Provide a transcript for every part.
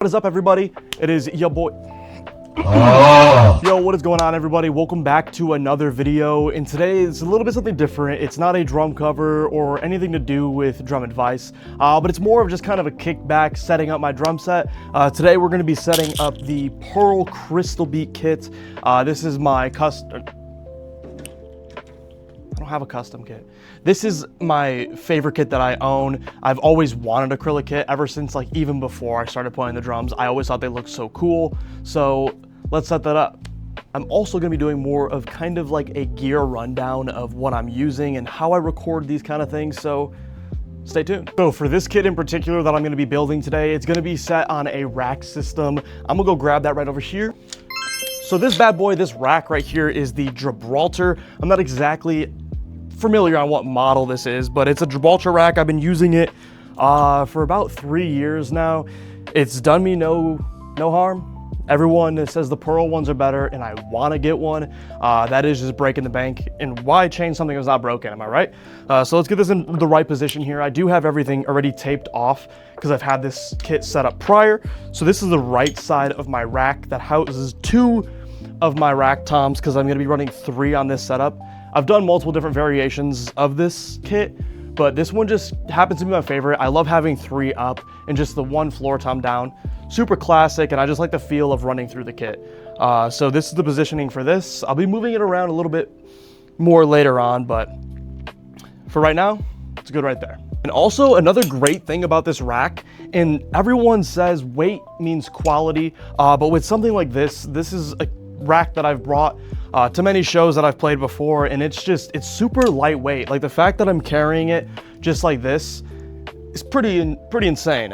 What is up, everybody? It is your boy. Yo, what is going on, everybody? Welcome back to another video. And today is a little bit something different. It's not a drum cover or anything to do with drum advice, but it's more of just kind of a kickback setting up my drum set. Today we're going to be setting up the Pearl Crystal Beat kit. This is my custom. I don't have a custom kit. This is my favorite kit that I own. I've always wanted an acrylic kit ever since, like, even before I started playing the drums. I always thought they looked so cool. So let's set that up. I'm also going to be doing more of kind of like a gear rundown of what I'm using and how I record these kind of things. So stay tuned. So for this kit in particular that I'm going to be building today, it's going to be set on a rack system. I'm going to go grab that right over here. So this bad boy, this rack right here is the Gibraltar. I'm not exactly familiar on what model this is, but it's a Gibraltar rack. I've been using it for about 3 years now. It's done me no harm. Everyone says the Pearl ones are better, and I want to get one. That is just breaking the bank. And why change something that's not broken? Am I right? So let's get this in the right position here. I do have everything already taped off because I've had this kit set up prior. So this is the right side of my rack that houses 2 of my rack toms because I'm going to be running 3 on this setup. I've done multiple different variations of this kit, but this one just happens to be my favorite. I love having 3 up and just the 1 floor tom down. Super classic, and I just like the feel of running through the kit. So this is the positioning for this. I'll be moving it around a little bit more later on, but for right now, it's good right there. And also another great thing about this rack, and everyone says weight means quality, but with something like this is a rack that I've brought to many shows that I've played before, and it's super lightweight. Like, the fact that I'm carrying it just like this is pretty insane.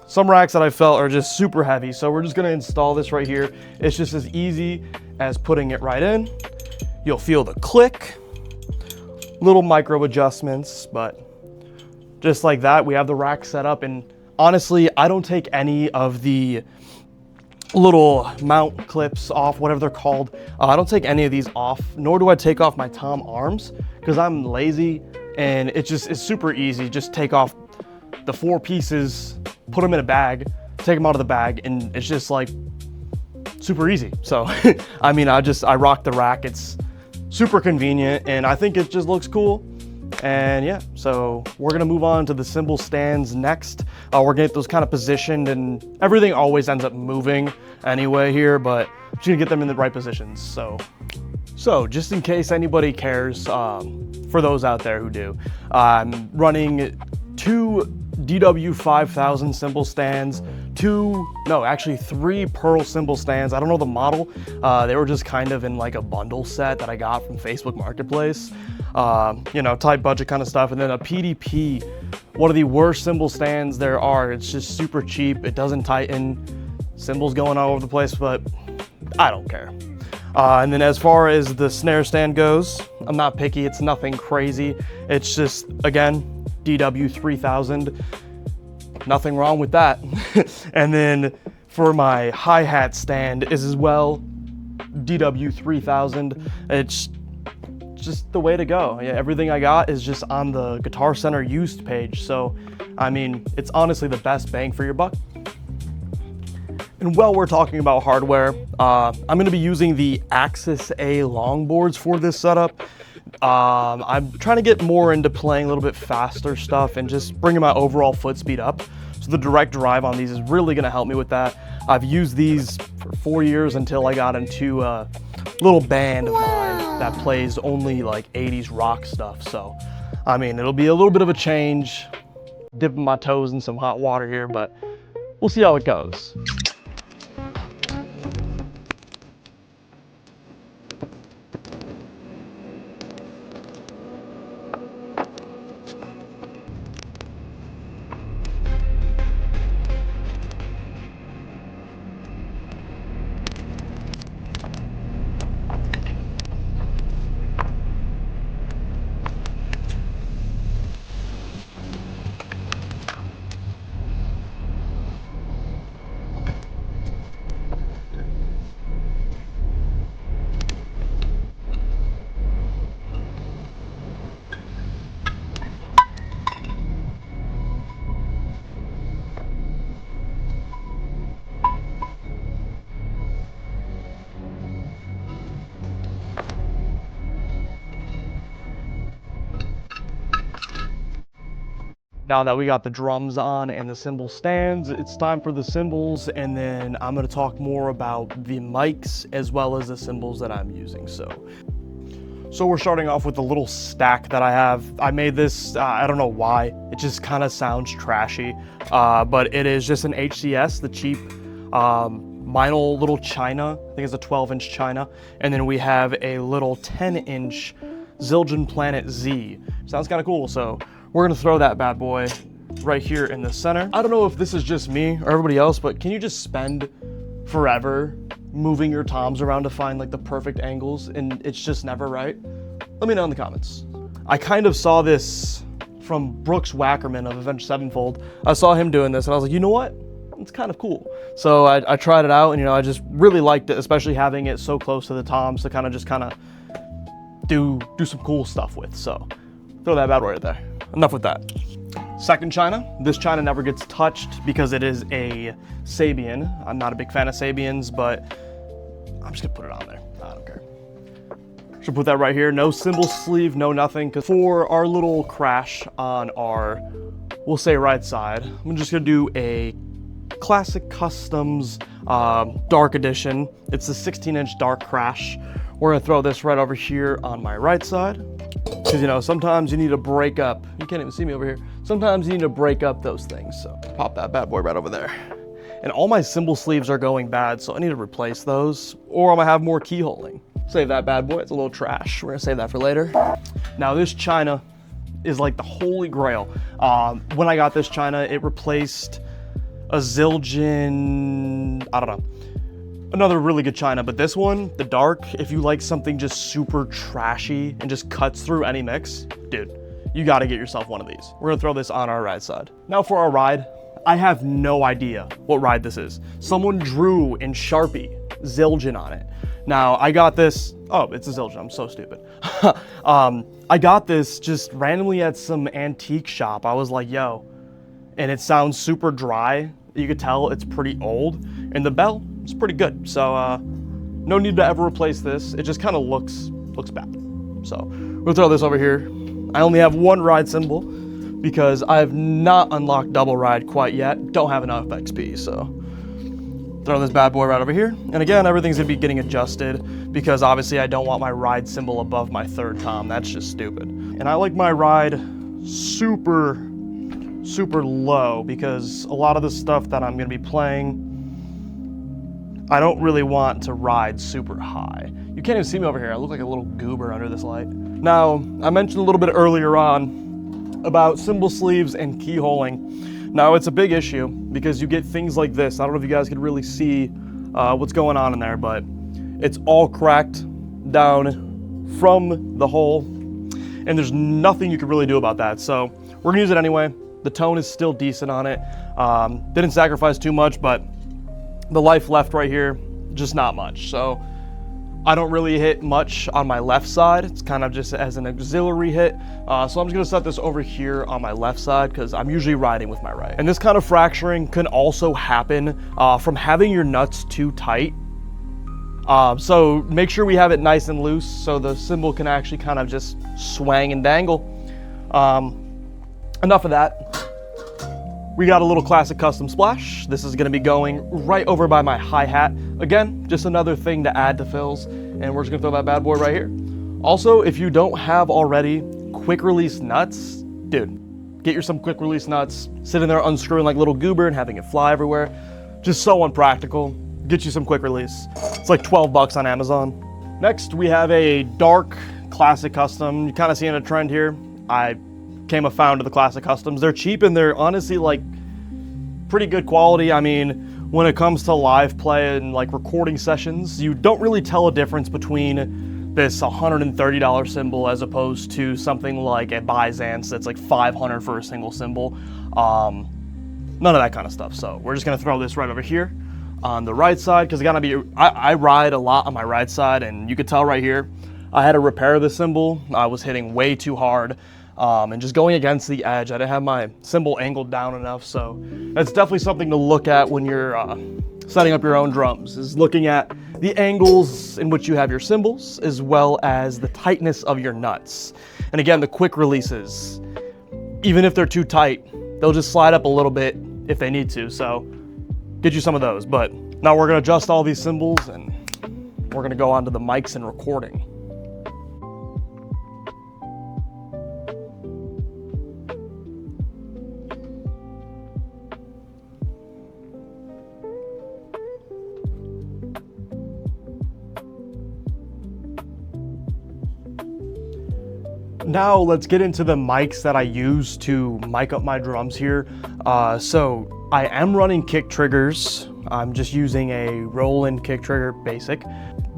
Some racks that I felt are just super heavy, so we're just gonna install this right here. It's just as easy as putting it right in. You'll feel the click, little micro adjustments, but just like that, we have the rack set up. And honestly, I don't take any of the little mount clips off, whatever they're called. I don't take any of these off, nor do I take off my tom arms because I'm lazy, and it's super easy. Just take off the 4 pieces, put them in a bag, take them out of the bag, and it's just like super easy. So I mean, I rock the rack. It's super convenient, and I think it just looks cool. And yeah, so we're gonna move on to the cymbal stands next. We're gonna get those kind of positioned, and everything always ends up moving anyway here, but I'm just gonna get them in the right positions. So just in case anybody cares, for those out there who do, I'm running 2 DW 5000 cymbal stands, 3 Pearl cymbal stands. I don't know the model. They were just kind of in like a bundle set that I got from Facebook Marketplace. You know, tight budget kind of stuff. And then a PDP, one of the worst cymbal stands there are. It's just super cheap. It doesn't tighten. Cymbals going all over the place, but I don't care. And then as far as the snare stand goes, I'm not picky. It's nothing crazy. It's just, again, DW 3000. Nothing wrong with that. And then for my hi-hat stand is as well DW 3000. It's just the way to go. Yeah, everything I got is just on the Guitar Center used page. So, I mean, it's honestly the best bang for your buck. And while we're talking about hardware, I'm going to be using the Axis A longboards for this setup. I'm trying to get more into playing a little bit faster stuff and just bringing my overall foot speed up. So the direct drive on these is really going to help me with that. I've used these for 4 years until I got into a little band of mine that plays only like 80s rock stuff. So, I mean, it'll be a little bit of a change, dipping my toes in some hot water here, but we'll see how it goes. Now that we got the drums on and the cymbal stands, it's time for the cymbals, and then I'm gonna talk more about the mics as well as the cymbals that I'm using. So we're starting off with the little stack that I have. I made this, I don't know why, it just kind of sounds trashy, but it is just an HCS, the cheap vinyl little China. I think it's a 12-inch China. And then we have a little 10-inch Zildjian Planet Z. Sounds kind of cool, so we're gonna throw that bad boy right here in the center. I don't know if this is just me or everybody else, but can you just spend forever moving your toms around to find like the perfect angles and it's just never right? Let me know in the comments. I kind of saw this from Brooks Wackerman of Avenged Sevenfold. I saw him doing this and I was like, you know what? It's kind of cool. So I tried it out and, you know, I just really liked it, especially having it so close to the toms to kind of do some cool stuff with. So throw that bad boy right there. Enough with that. Second China. This China never gets touched because it is a Sabian. I'm not a big fan of Sabians, but I'm just gonna put it on there. I don't care. Should put that right here. No cymbal sleeve, no nothing. Cause for our little crash on our, we'll say right side, I'm just gonna do a Classic Customs Dark Edition. It's a 16-inch dark crash. We're gonna throw this right over here on my right side. Because, you know, sometimes you need to break up. You can't even see me over here. Sometimes you need to break up those things. So pop that bad boy right over there. And all my cymbal sleeves are going bad, so I need to replace those, or I'm gonna have more keyholing. Save that bad boy, it's a little trash. We're gonna save that for later. Now this China is like the holy grail. When I got this China, it replaced a Zildjian, I don't know, another really good China, but this one, the dark, if you like something just super trashy and just cuts through any mix, dude, you gotta get yourself one of these. We're gonna throw this on our ride side. Now for our ride, I have no idea what ride this is. Someone drew in Sharpie Zildjian on it. Now I got this, oh, it's a Zildjian, I'm so stupid. I got this just randomly at some antique shop. I was like, yo, and it sounds super dry. You could tell it's pretty old, and the bell is pretty good. So no need to ever replace this. It just kind of looks bad. So we'll throw this over here. I only have one ride cymbal because I have not unlocked double ride quite yet. Don't have enough XP, so throw this bad boy right over here. And again, everything's gonna be getting adjusted because obviously I don't want my ride cymbal above my third tom. That's just stupid. And I like my ride super low because a lot of the stuff that I'm gonna be playing, I don't really want to ride super high. You can't even see me over here. I look like a little goober under this light. Now, I mentioned a little bit earlier on about cymbal sleeves and keyholing. Now, it's a big issue because you get things like this. I don't know if you guys can really see what's going on in there, but it's all cracked down from the hole, and there's nothing you can really do about that. So we're gonna use it anyway. The tone is still decent on it. Didn't sacrifice too much, but the life left right here, just not much. So I don't really hit much on my left side. It's kind of just as an auxiliary hit. So I'm just gonna set this over here on my left side because I'm usually riding with my right. And this kind of fracturing can also happen from having your nuts too tight. So make sure we have it nice and loose so the cymbal can actually kind of just swang and dangle. Enough of that. We got a little Classic Custom Splash. This is gonna be going right over by my hi-hat. Again, just another thing to add to fills, and we're just gonna throw that bad boy right here. Also, if you don't have already quick release nuts, dude, get you some quick release nuts, sitting there unscrewing like little goober and having it fly everywhere. Just so unpractical. Get you some quick release. It's like 12 bucks on Amazon. Next, we have a dark Classic Custom. You're kind of seeing a trend here. I became a fan of the Classic Customs. They're cheap and they're honestly like pretty good quality. I mean, when it comes to live play and like recording sessions, you don't really tell a difference between this $130 cymbal as opposed to something like a Byzance that's like $500 for a single cymbal. None of that kind of stuff. So we're just gonna throw this right over here on the right side because I ride a lot on my right side, and you could tell right here I had to repair the cymbal. I was hitting way too hard. And just going against the edge, I didn't have my cymbal angled down enough. So that's definitely something to look at when you're setting up your own drums, is looking at the angles in which you have your cymbals, as well as the tightness of your nuts. And again, the quick releases, even if they're too tight, they'll just slide up a little bit if they need to. So get you some of those. But now we're gonna adjust all these cymbals and we're gonna go on to the mics and recording. Now let's get into the mics that I use to mic up my drums here. So I am running kick triggers. I'm just using a Roland kick trigger basic.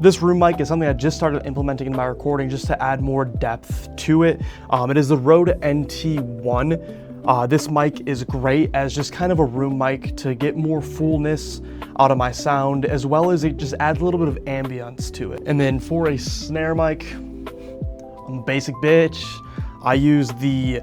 This room mic is something I just started implementing in my recording just to add more depth to it. It is the Rode NT1. This mic is great as just kind of a room mic to get more fullness out of my sound, as well as it just adds a little bit of ambience to it. And then for a snare mic, I'm a basic bitch. I use the,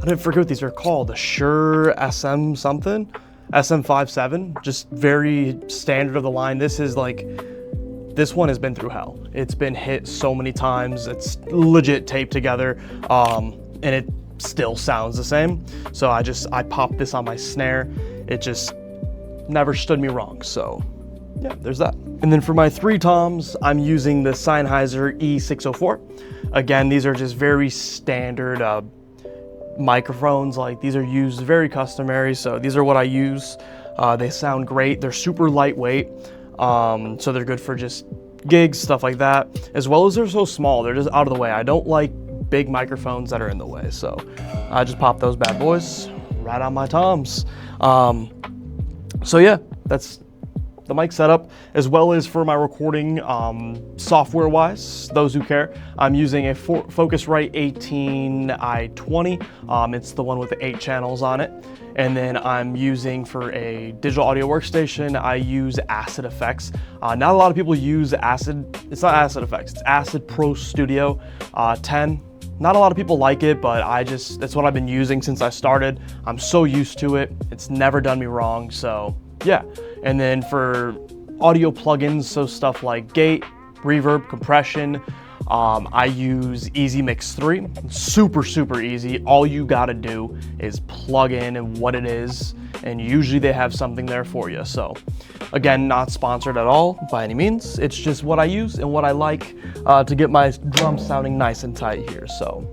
I don't forget what these are called, the Shure SM something, SM57, just very standard of the line. This is like, this one has been through hell. It's been hit so many times. It's legit taped together, and it still sounds the same. So I popped this on my snare. It just never stood me wrong. So yeah, there's that. And then for my 3 toms, I'm using the Sennheiser E604. Again, these are just very standard microphones. Like, these are used very customary, so these are what I use. They sound great. They're super lightweight, so they're good for just gigs, stuff like that, as well as they're so small. They're just out of the way. I don't like big microphones that are in the way, so I just pop those bad boys right on my toms. So yeah, that's the mic setup, as well as for my recording software wise, those who care. I'm using a Focusrite 18i20. It's the one with the 8 channels on it. And then I'm using, for a digital audio workstation, I use Acid Effects. Not a lot of people use Acid. It's not Acid Effects, it's Acid Pro Studio 10. Not a lot of people like it, but that's what I've been using since I started. I'm so used to it. It's never done me wrong, so yeah. And then for audio plugins, so stuff like gate, reverb, compression, I use Easy Mix 3. Super, super easy. All you gotta do is plug in and what it is, and usually they have something there for you. So again, not sponsored at all by any means. It's just what I use and what I like to get my drums sounding nice and tight here, so.